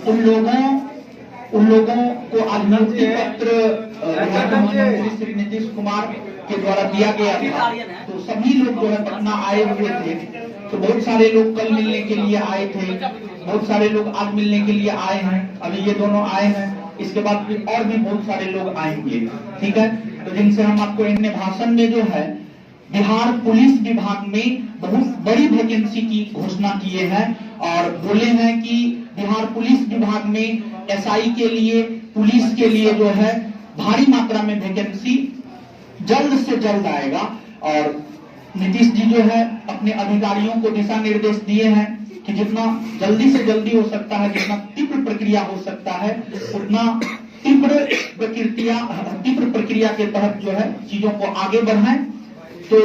उन लोगों को आज नियुक्ति पत्र मुख्यमंत्री श्री नीतीश कुमार के द्वारा दिया गया था। तो सभी लोग जो है पटना आए हुए थे। तो बहुत सारे लोग कल मिलने के लिए आए थे, बहुत सारे लोग आज मिलने के लिए आए हैं। अभी ये दोनों आए हैं, इसके बाद फिर और भी बहुत सारे लोग आएंगे। ठीक है, तो जिनसे हम आपको इनने भाषण में जो है बिहार पुलिस विभाग में बहुत बड़ी वैकेंसी की घोषणा किए हैं और बोले हैं कि बिहार पुलिस विभाग में एसआई के लिए, पुलिस के लिए जो है भारी मात्रा में वैकेंसी जल्द से जल्द आएगा। और नीतीश जी जो है अपने अधिकारियों को दिशा निर्देश दिए हैं कि जितना जल्दी से जल्दी हो सकता है, जितना तीव्र प्रक्रिया हो सकता है, उतना तीव्र प्रक्रिया के तहत जो है चीजों को आगे बढ़ाएं। तो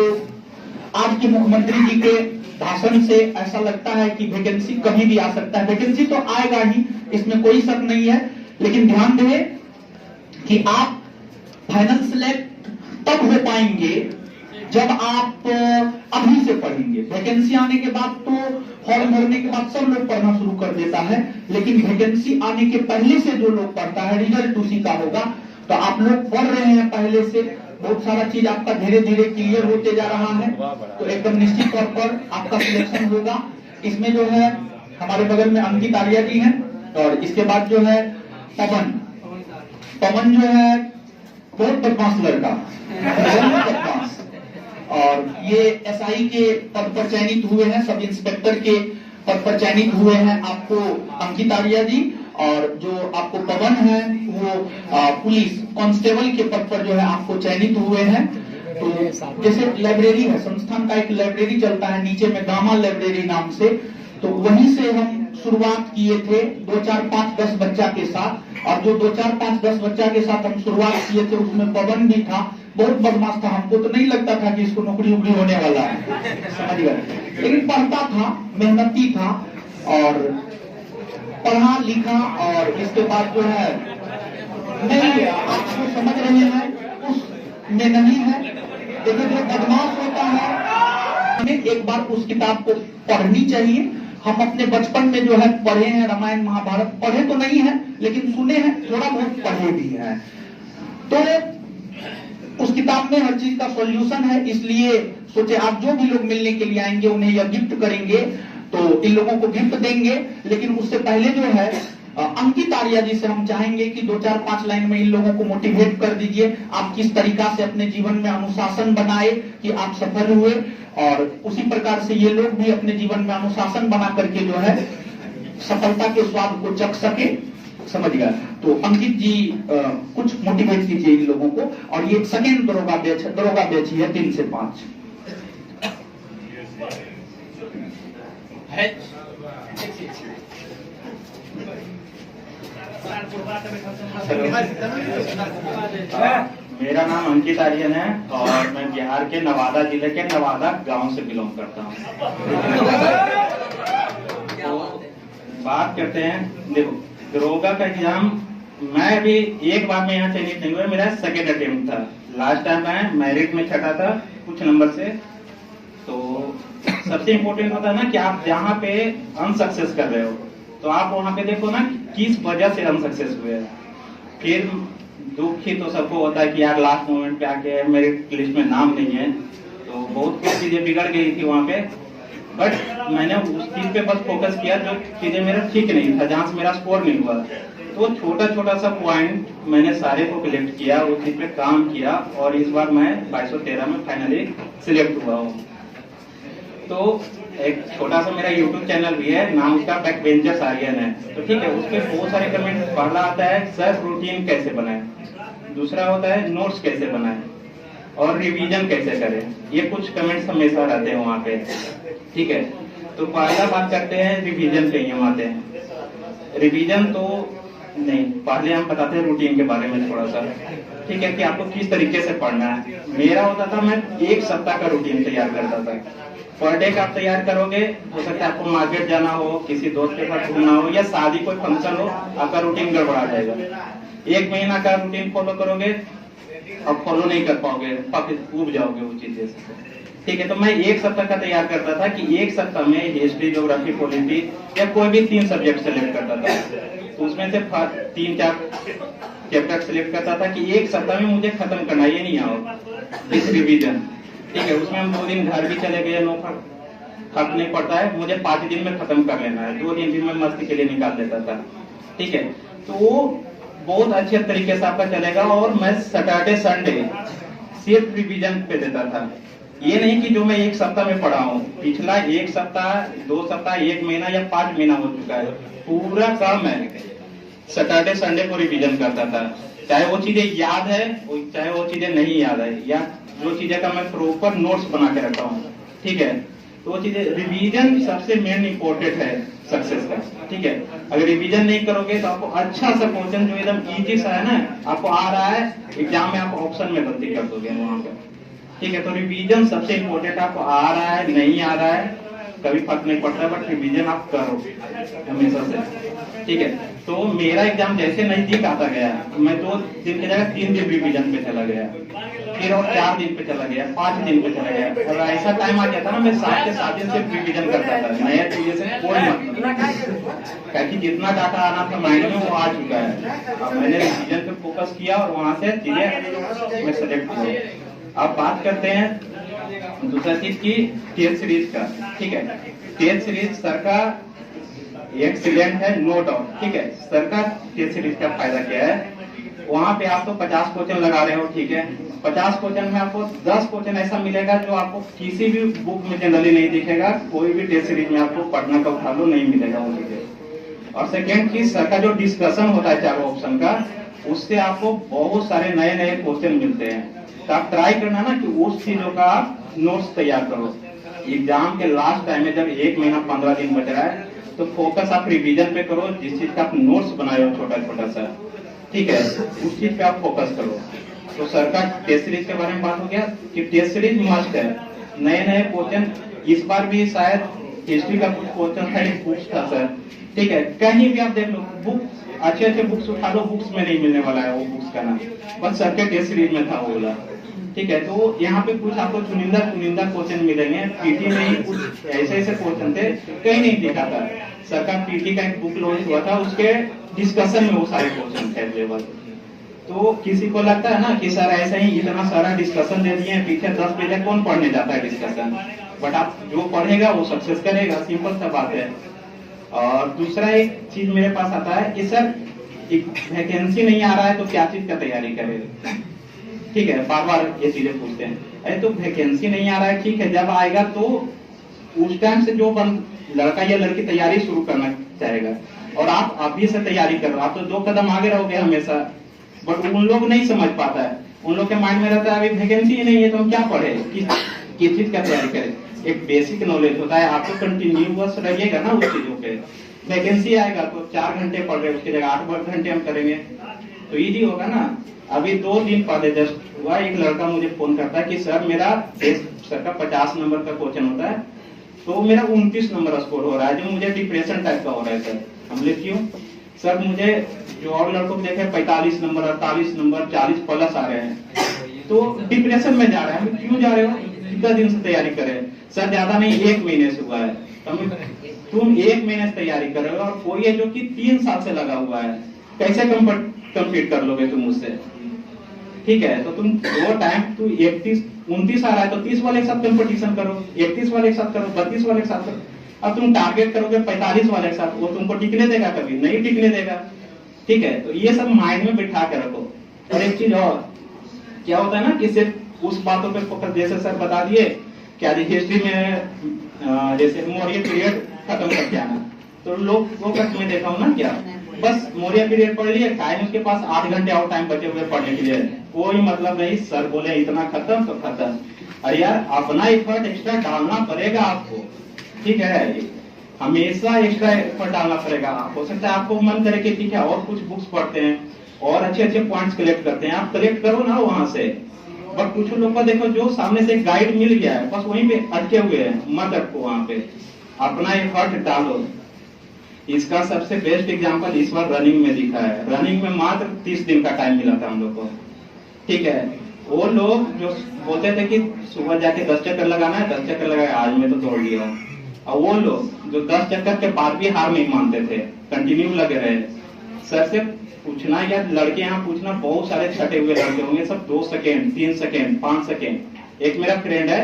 आज के मुख्यमंत्री जी के भाषण से ऐसा लगता है कि वैकेंसी कभी भी आ सकता है। वैकेंसी तो आएगा ही, इसमें कोई शक नहीं है, लेकिन ध्यान दें कि आप फाइनल सिलेक्ट तब हो पाएंगे जब आप अभी से पढ़ेंगे। वैकेंसी आने के बाद तो फॉर्म भरने के बाद सब लोग पढ़ना शुरू कर देता है, लेकिन वैकेंसी आने के पहले से जो लोग पढ़ता है रिजल्ट उसी का होगा। तो आप लोग पढ़ रहे हैं पहले से, बहुत सारा चीज आपका धीरे धीरे क्लियर होते जा रहा है। तो एकदम निश्चित तौर पर आपका सिलेक्शन होगा। इसमें जो है हमारे बगल में अंकित आर्या जी हैं और इसके बाद जो है पवन जो है बहुत बदमाश लड़का, बदमाश। और ये एसआई के पद पर चयनित हुए हैं, सब इंस्पेक्टर के पद पर चयनित हुए हैं आपको अंकित आर्या जी, और जो आपको पवन है वो पुलिस कांस्टेबल के पद पर जो है आपको चयनित हुए हैं। तो जैसे लाइब्रेरी है, संस्थान का एक लाइब्रेरी चलता है नीचे में गामा लाइब्रेरी नाम से, तो वहीं से हम शुरुआत किए थे 2, 4, 5, 10 बच्चा के साथ। और जो 2, 4, 5, 10 बच्चा के साथ हम शुरुआत किए थे उसमें पवन भी था, बहुत बदमाश था। हमको तो नहीं लगता था कि इसको नौकरी वोकरी होने वाला है, समझ गए, लेकिन पढ़ता था, मेहनती था और पढ़ा लिखा। और इसके बाद जो है नहीं, आप जो समझ रहे हैं उसमें नहीं है। देखिए जो बदमाश होता है हमें एक बार उस किताब को पढ़नी चाहिए। हम अपने बचपन में जो है पढ़े हैं रामायण महाभारत, पढ़े तो नहीं है लेकिन सुने हैं, थोड़ा बहुत पढ़े भी हैं। तो उस किताब में हर चीज का सॉल्यूशन है, इसलिए सोचे आप जो भी लोग मिलने के लिए आएंगे उन्हें यह गिफ्ट करेंगे, तो इन लोगों को गिफ्ट देंगे। लेकिन उससे पहले जो है अंकित आर्या जी से हम चाहेंगे कि 2, 4, 5 लाइन में इन लोगों को मोटिवेट कर दीजिए। आप किस तरीका से अपने जीवन में अनुशासन बनाए कि आप सफल हुए, और उसी प्रकार से ये लोग भी अपने जीवन में अनुशासन बना करके जो है सफलता के स्वाद को चख सके, समझ गया। तो अंकित जी कुछ मोटिवेट कीजिए इन लोगों को। और ये सेकेंड दरोगा बैच ही है 3 से 5 है। मेरा नाम अंकित आर्यन है और मैं बिहार के नवादा जिले के नवादा गांव से बिलोंग करता हूँ। तो बात करते हैं, देखो दरोगा का एग्जाम मैं भी एक बार में यहाँ चयनित नहीं हुआ, मेरा सेकेंड अटेम्प्ट था। लास्ट टाइम मैं मेरिट में छठा था कुछ नंबर से। तो सबसे इम्पोर्टेंट होता है ना कि आप जहाँ पे अनसक्सेस कर रहे हो तो आप वहां पे देखो ना किस वजह से अनसक्सेस हुए। फिर दुख ही तो सबको होता है कि यार लास्ट मोमेंट पे आके मेरिट लिस्ट में नाम नहीं है, तो बहुत कुछ चीजें बिगड़ गई थी वहां पे। बट मैंने उस चीज पे बस फोकस किया जो चीजें मेरा ठीक नहीं था, जहां से मेरा स्कोर नहीं हुआ। तो छोटा छोटा सा पॉइंट मैंने सारे को कलेक्ट किया, उस चीज पे काम किया और इस बार मैं 2213 में फाइनली सिलेक्ट हुआ हूँ। तो एक छोटा सा मेरा YouTube चैनल भी है, नाम उसका बैक बेंचर्स आर्यन है। तो ठीक है, उसपे बहुत सारे कमेंट पढ़ना आता है, सर रूटीन कैसे बनाए, दूसरा होता है नोट्स कैसे बनाए और रिवीजन कैसे करें। ये कुछ कमेंट्स हमेशा रहते हैं वहाँ पे। ठीक है, तो पहला बात करते हैं रिवीजन पे। हम आते हैं रिवीजन तो नहीं, पहले हम बताते हैं रूटीन के बारे में थोड़ा सा। ठीक है, कि आपको किस तरीके से पढ़ना है। मेरा होता था मैं 1 सप्ताह का रूटीन तैयार करता था। पर डे का आप तैयार करोगे, हो सकता है आपको मार्केट जाना हो, किसी दोस्त के साथ घूमना हो या शादी कोई फंक्शन हो, आपका रूटीन गड़बड़ा जाएगा। 1 महीना का रूटीन फॉलो करोगे, अब फॉलो नहीं कर पाओगे, उब जाओगे वो चीजें से। ठीक है, तो मैं 1 सप्ताह का तैयार करता था कि 1 सप्ताह में हिस्ट्री, ज्योग्राफी, पॉलिटी या कोई भी 3 सब्जेक्ट सेलेक्ट करता था। उसमें से 3-4 चैप्टर सिलेक्ट करता था कि एक सप्ताह में मुझे खत्म करना, ये नहीं आओ इस रिवीजन। ठीक है, उसमें हम 2 दिन घर भी चले गए, नो फर्क नहीं पड़ता है, मुझे 5 दिन में खत्म कर लेना है, 2 दिन में मस्ती के लिए निकाल देता था। ठीक है, तो वो बहुत अच्छे तरीके से आपका चलेगा। और मैं सैटरडे संडे सिर्फ रिवीजन पे देता था। ये नहीं कि जो मैं एक सप्ताह में पढ़ा हूँ, पिछला 1 सप्ताह, 2 सप्ताह, 1 महीना या 5 महीना हो चुका है, पूरा काम मैं सैटरडे संडे को रिवीजन करता था। चाहे वो चीजें याद है, चाहे वो चीजें नहीं याद है, या जो चीजें का मैं प्रॉपर नोट्स बना के रखा हूँ। ठीक है, तो वो चीजें, रिवीजन सबसे मेन इंपॉर्टेंट है सक्सेस का। ठीक है, अगर रिवीजन नहीं करोगे तो आपको अच्छा सा क्वेश्चन जो एकदम इजी सा है ना, आपको आ रहा है, एग्जाम में आप ऑप्शन में गलती कर दोगे वहां पे। ठीक है, तो रिवीजन सबसे इम्पोर्टेंट, आपको आ रहा है नहीं आ रहा है कभी फर्क नहीं पड़ता, बट रिवीजन आप करो हमेशा से। ठीक है, तो मेरा एग्जाम जैसे नजदीक आता गया, मैं 2 दिन की जगह 3 दिन रिवीजन पे चला गया, फिर और 4 दिन पे चला गया, 5 दिन पे चला गया, और ऐसा टाइम आ गया था ना, मैं 7 से 7 दिन से रिवीजन करता था, नया चीजें से कोई मतलब, क्योंकि जितना डाटा आना था माइंड में वो आ चुका है। अब मैंने रिवीजन पे फोकस किया और वहां से चीजें मैं सेलेक्ट की। अब बात करते हैं दूसरा चीज की, टेस्ट सीरीज का। ठीक है, टेस्ट सीरीज सर का एक्सीलेंट है, नो डाउट। ठीक है, सर का टेस्ट सीरीज का फायदा क्या है, वहां पे आप तो 50 क्वेश्चन लगा रहे हो। ठीक है, 50 क्वेश्चन में आपको 10 क्वेश्चन ऐसा मिलेगा जो आपको किसी भी बुक में जनरली नहीं दिखेगा, कोई भी टेस्ट सीरीज में आपको पढ़ना का उठा लो नहीं मिलेगा वो चीजें। और सेकेंड चीज, सर का जो डिस्कशन होता है 4 ऑप्शन का, उससे आपको बहुत सारे नए नए क्वेश्चन मिलते हैं। तो आप ट्राई करना ना कि उस चीजों का आप नोट्स तैयार करो। एग्जाम के लास्ट टाइम में जब 1 महीना 15 दिन बच रहा है, तो फोकस आप रिवीजन पे करो, जिस चीज का आप नोट्स बनाए हो छोटा छोटा सा। ठीक है, उस चीज पे आप फोकस करो। तो सर का टेस्ट सीरीज के बारे में बात हो गया कि टेस्ट सीरीज मस्ट है, नए नए क्वेश्चन। इस बार भी शायद हिस्ट्री का कुछ क्वेश्चन था, एक बुक्स था सर। ठीक है, कहीं भी आप देख लो, बुक अच्छे अच्छे बुक्स उठा लो, बुक्स में नहीं मिलने वाला है वो बुक्स का नाम, बस सर के टेस्ट सीरीज में था वो बोला। ठीक है, तो यहाँ पे कुछ आपको चुनिंदा क्वेश्चन मिलेंगे, पीटी में ही कुछ ऐसे ऐसे क्वेश्चन थे, कहीं नहीं दिखा था। सर का पीटी का एक बुक लॉन्च हुआ था, उसके डिस्कशन में वो सारे क्वेश्चन थे अवेलेबल। तो किसी को लगता है ना कि सर ऐसा ही इतना सारा डिस्कशन दे दिए, पीछे 10 पेज कौन पढ़ने जाता है डिस्कशन, बट आप जो पढ़ेगा वो सक्सेस करेगा, सिंपल सा बात है। और दूसरा एक चीज मेरे पास आता है कि सर एक वैकेंसी नहीं आ रहा है तो क्या चीज का तैयारी करेगा। ठीक है, बार बार ये चीजें पूछते हैं, अरे तो वैकेंसी नहीं आ रहा है, ठीक है, जब आएगा तो उस टाइम से जो लड़का या लड़की तैयारी शुरू करना चाहेगा, और आप अभी से तैयारी कर रहे हो, आप तो 2 कदम आगे रहोगे हमेशा। बट उन लोग नहीं समझ पाता है, उन लोग के माइंड में रहता है अभी वैकेंसी ही नहीं है तो हम क्या पढ़े, किस चीज का तैयारी करें। एक बेसिक नॉलेज होता है, आपको कंटिन्यूअस रहिएगा ना उस चीजों पे। वैकेंसी आएगा तो 4 घंटे पढ़ रहे, उसकी जगह 8 घंटे हम करेंगे तो इजी होगा ना। अभी 2 दिन पहले जस्ट हुआ, एक लड़का मुझे फोन करता है कि सर मेरा सर का 50 नंबर का क्वेश्चन होता है, तो मेरा 29 नंबर स्कोर हो रहा है, जो मुझे डिप्रेशन टाइप का हो रहा है सर। हमने क्यों सर, मुझे जो और लड़कों को देखे 45 नंबर, 48 नंबर, 40 प्लस आ रहे हैं, तो डिप्रेशन में जा रहे हैं। हम क्यों जा रहे हो, कितना दिन से तैयारी करें सर, ज्यादा नहीं 1 महीने से हुआ है। तुम 1 महीने से तैयारी कर रहे हो, और कोई है जो कि 3 साल से लगा हुआ है, कैसे कंप्लीट कर लोगे तुम उससे। ठीक है, तो तुम वो टाइम तू 29 आ रहा है तो 30 वाले के साथ कंपटीशन करो, 31 वाले के साथ करो, 32 वाले के साथ करो। अब तुम टारगेट करोगे 45 वाले के साथ, वो तुमको टिकने देगा, कभी नहीं टिकने देगा। ठीक है, तो ये सब माइंड में बिठा के रखो। और एक चीज और क्या होता है ना कि सिर्फ उस बातों पे फोकस, जैसे सर बता दिए कि आज हिस्ट्री में जैसे मौर्य पीरियड खत्म करके आना, तो लोग वो में देखा हूँ ना, क्या बस मौर्य पीरियड पढ़ लिए, टाइम उसके पास 8 घंटे और टाइम बचे हुए पढ़ने के लिए, कोई मतलब नहीं, सर बोले इतना खत्म तो खत्म। अरे यार, अपना एफर्ट एक्स्ट्रा डालना पड़ेगा आपको। ठीक है, हमेशा एक्स्ट्रा एफर्ट डालना पड़ेगा। हो सकता है आपको मन करे कि ठीक है और कुछ बुक्स पढ़ते हैं और अच्छे अच्छे पॉइंट्स कलेक्ट करते हैं, आप कलेक्ट करो ना वहां से। बट कुछ लोग को देखो जो सामने से गाइड मिल गया है, बस वहीं पे अटके हुए हैं, मत अटको वहां पे, अपना एफर्ट डालो। इसका सबसे बेस्ट एग्जांपल इस बार रनिंग में दिखा है। रनिंग में मात्र 30 दिन का टाइम मिला था हम लोग को। ठीक है, वो लोग जो बोलते थे कि सुबह जाके 10 चक्कर लगाना है, 10 चक्कर लगाया, आज में तो दौड़ लिया। और वो लोग जो 10 चक्कर के बाद भी हार नहीं मानते थे, कंटिन्यू लगे रहे, सर से पूछना या लड़के यहाँ पूछना, बहुत सारे छटे हुए लड़के होंगे, सब 2 सेकेंड 3 सेकेंड 5 सेकेंड। एक मेरा फ्रेंड है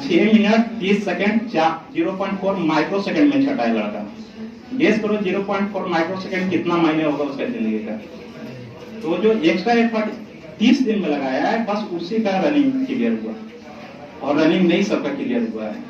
6 मिनट 30 सेकेंड 0.4 माइक्रो सेकेंड में छटा है लड़का। गेस करो 0.4 माइक्रो सेकेंड कितना मायने होगा उसका जिंदगी का। तो जो एक्स्ट्रा एफर्ट 30 दिन में लगाया है, बस उसी का रनिंग क्लियर हुआ, और रनिंग नहीं सबका क्लियर हुआ है।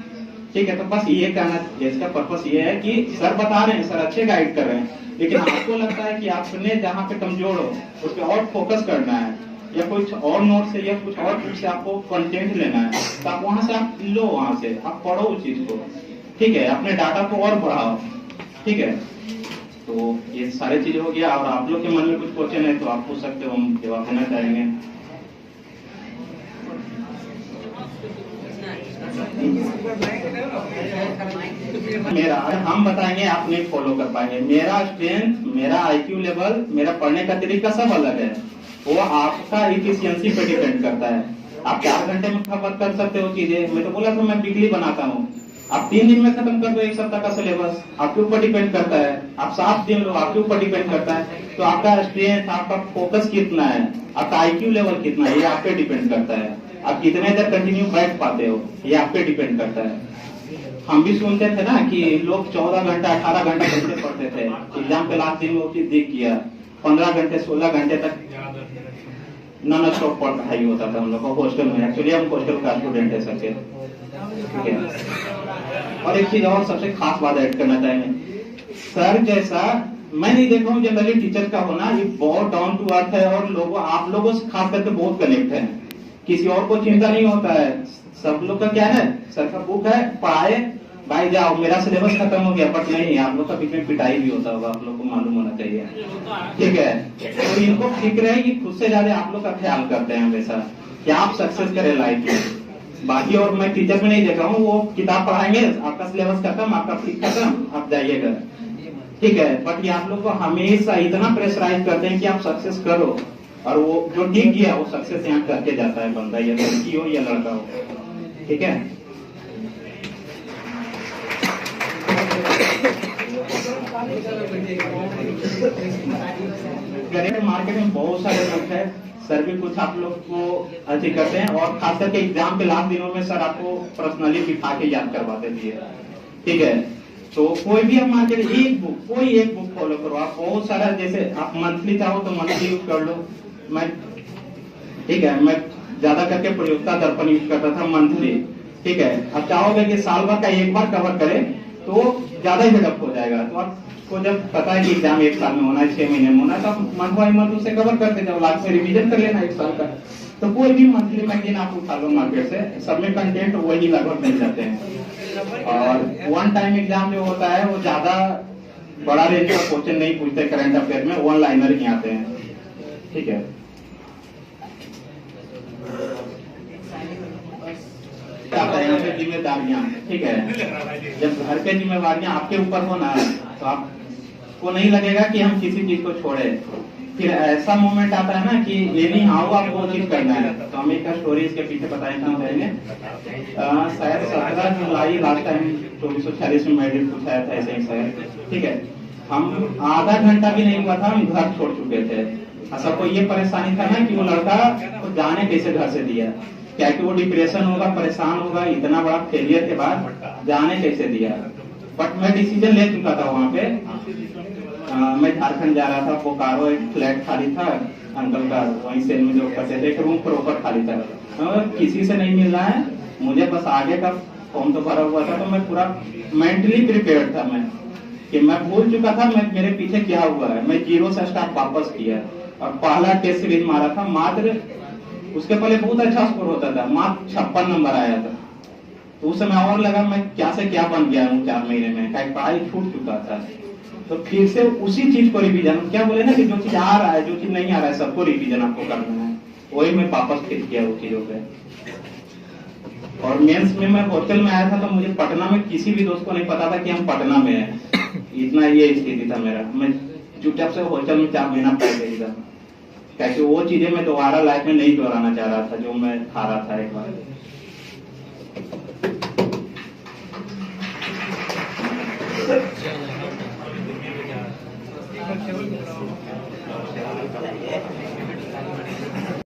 ठीक है, तो बस ये कहना, इसका पर्पस ये है कि सर बता रहे हैं, सर अच्छे गाइड कर रहे हैं, लेकिन आपको लगता है कि आपने जहाँ पे कमजोर हो उस पर और फोकस करना है, या कुछ और नोट से या कुछ और बुक से आपको कंटेंट लेना है, तो आप वहां से आप लो, वहां से आप पढ़ो उस चीज को। ठीक है, अपने डाटा को और बढ़ाओ। ठीक है, तो ये सारी चीजें हो गया। और आप लोग के मन में कुछ क्वेश्चन है तो आप पूछ सकते हो, हम जवाब देना चाहेंगे। मेरा हम बताएंगे, आप नहीं फॉलो कर पाएंगे। मेरा स्ट्रेंथ, मेरा आईक्यू लेवल, मेरा पढ़ने का तरीका सब अलग है। वो आपका इफिशियंसी पे डिपेंड करता है। आप 4 घंटे में खत्म कर सकते हो चीजें। मैं तो बोला था मैं वीकली बनाता हूँ, आप 3 दिन में खत्म कर दो 1 सप्ताह का सिलेबस, आपके ऊपर डिपेंड करता है। आप 7 दिन लो, आपके ऊपर डिपेंड करता है। तो आपका स्ट्रेंथ, आपका फोकस कितना है, आपका आईक्यू लेवल कितना है, ये आप पे डिपेंड करता है। आप कितने देर कंटिन्यू बैठ पाते हो, ये आप पे डिपेंड करता है। हम भी सुनते थे ना कि लोग 14 घंटा 18 घंटा कैसे पढ़ते थे। एग्जाम के लास्ट दिन में वो चीज देख किया, 15 घंटे 16 घंटे तक नॉन स्टॉप पढ़ाई होता था हम लोग को हॉस्टल में। एक्चुअली हम हॉस्टल का स्टूडेंट है सबके। ठीक है, और एक चीज और सबसे खास बात ऐड करना चाहेंगे, सर जैसा मैं नहीं देखा हूँ जनरली टीचर का होना, ये बहुत डाउन टू अर्थ है, और लोगों आप लोगों से खास करके बहुत कनेक्ट है। किसी और को चिंता नहीं होता है। सब लोग का क्या है, सर का बुक है, पढ़ाए भाई जाओ, मेरा सिलेबस खत्म हो गया। बट नहीं, आप लोग का बीच में पिटाई भी होता होगा, आप लोग को मालूम होना चाहिए। ठीक है, तो इनको फिक्र है कि खुद से ज्यादा आप लोग का ख्याल करते हैं हमेशा कि आप सक्सेस करें लाइफ में। बाकी और मैं टीचर में नहीं देखा हूँ, वो किताब पढ़ाएंगे, आपका सिलेबस खत्म, आपका फीस खत्म, आप जाइएगा। ठीक है, बट ये आप लोग को हमेशा इतना प्रेशराइज करते हैं कि आप सक्सेस करो, और वो जो ठीक किया वो सक्सेस यहाँ करके जाता है बंदा, या लड़की हो या लड़का हो। ठीक है, मार्केट में बहुत सारे लोग हैं, सर भी कुछ आप लोग को अच्छी करते हैं, और खास करके एग्जाम के लास्ट दिनों में सर आपको पर्सनली बिठा के याद करवाते थे। ठीक है, तो कोई भी आप मार्केट कोई एक बुक फॉलो करो। आप बहुत सारा, जैसे आप मंथली चाहो तो मंथली यूज कर लो। मैं ठीक है, मैं ज्यादा करके प्रयोक्ता दर्पण यूज करता था मंथली। ठीक है, अब चाहोगे कि साल भर का एक बार कवर करें तो ज्यादा ही हेडअप हो जाएगा। तो आपको जब पता है कि एग्जाम 1 साल में होना है, 6 महीने में होना है, तो आप मंथ बाय मंथ उसे कवर करते जाओ, लास्ट में रिवीजन कर लेना 1 साल का। तो कोई भी मंथली मैगजीन आप उठा लो मार्केट से, सब में कंटेंट वही लगभग मिल जाते हैं। और 1 टाइम एग्जाम जो होता है वो ज्यादा बड़ा रेंज का क्वेश्चन नहीं पूछते करंट अफेयर में, 1 लाइनर ही आते हैं। ठीक है, यहाँ पे जिम्मेदारियां। ठीक है, जब घर पे जिम्मेदारियां आपके ऊपर हो ना, तो आपको नहीं लगेगा कि हम किसी चीज को छोड़े। फिर ऐसा मोमेंट आता है ना कि एनी हाउ आपको वो चीज करना है। तो हम एक स्टोरी इसके पीछे बताएं कहाँ जाएंगे। शायद 17 जुलाई लास्ट टाइम 2446 में मेरिट पूछाया था ऐसे ही शायद। ठीक है, हम आधा घंटा भी नहीं हुआ था, हम घर छोड़ चुके थे। सबको ये परेशानी था ना कि वो लड़का तो जाने कैसे घर से दिया, क्या कि वो डिप्रेशन होगा, परेशान होगा, इतना बड़ा फेलियर के बाद जाने कैसे दिया। बट मैं डिसीजन ले चुका था वहाँ पे। मैं झारखंड जा रहा था, बोकारो एक फ्लैट खाली था अंकल का, वहीं सेल में जो करते थे, एक रूम प्रॉपर खाली था। किसी से नहीं मिल रहा है मुझे, बस आगे का फॉर्म तो भरा हुआ था। तो मैं पूरा मेंटली प्रिपेयर्ड था मैं कि मैं भूल चुका था मैं मेरे पीछे क्या हुआ है। मैं 0 से स्टार्ट वापस किया और पहला टेस्ट सीरीज मारा था। मात्र उसके पहले बहुत अच्छा स्कोर होता था, मात्र 56 नंबर आया था। तो उस समय और लगा मैं क्या से क्या बन गया हूँ 4 महीने में, पढ़ाई छूट चुका था। तो फिर से उसी चीज को रिवीजन, क्या बोले ना कि जो चीज आ रहा है जो चीज नहीं आ रहा है सबको रिवीजन आपको करना है, वही मैं वापस फिट किया वो चीजों पे। और मेंस में मैं हॉस्टल में आया था तो मुझे पटना में किसी भी दोस्त को नहीं पता था कि हम पटना में हैं। इतना ये स्थिति था मेरा। मैं चुपचाप से हॉस्टल में 4 महीना पढ़ गई था, क्योंकि वो चीजें मैं दोबारा लाइफ में नहीं दोहराना चाह रहा था जो मैं खा रहा था एक बार।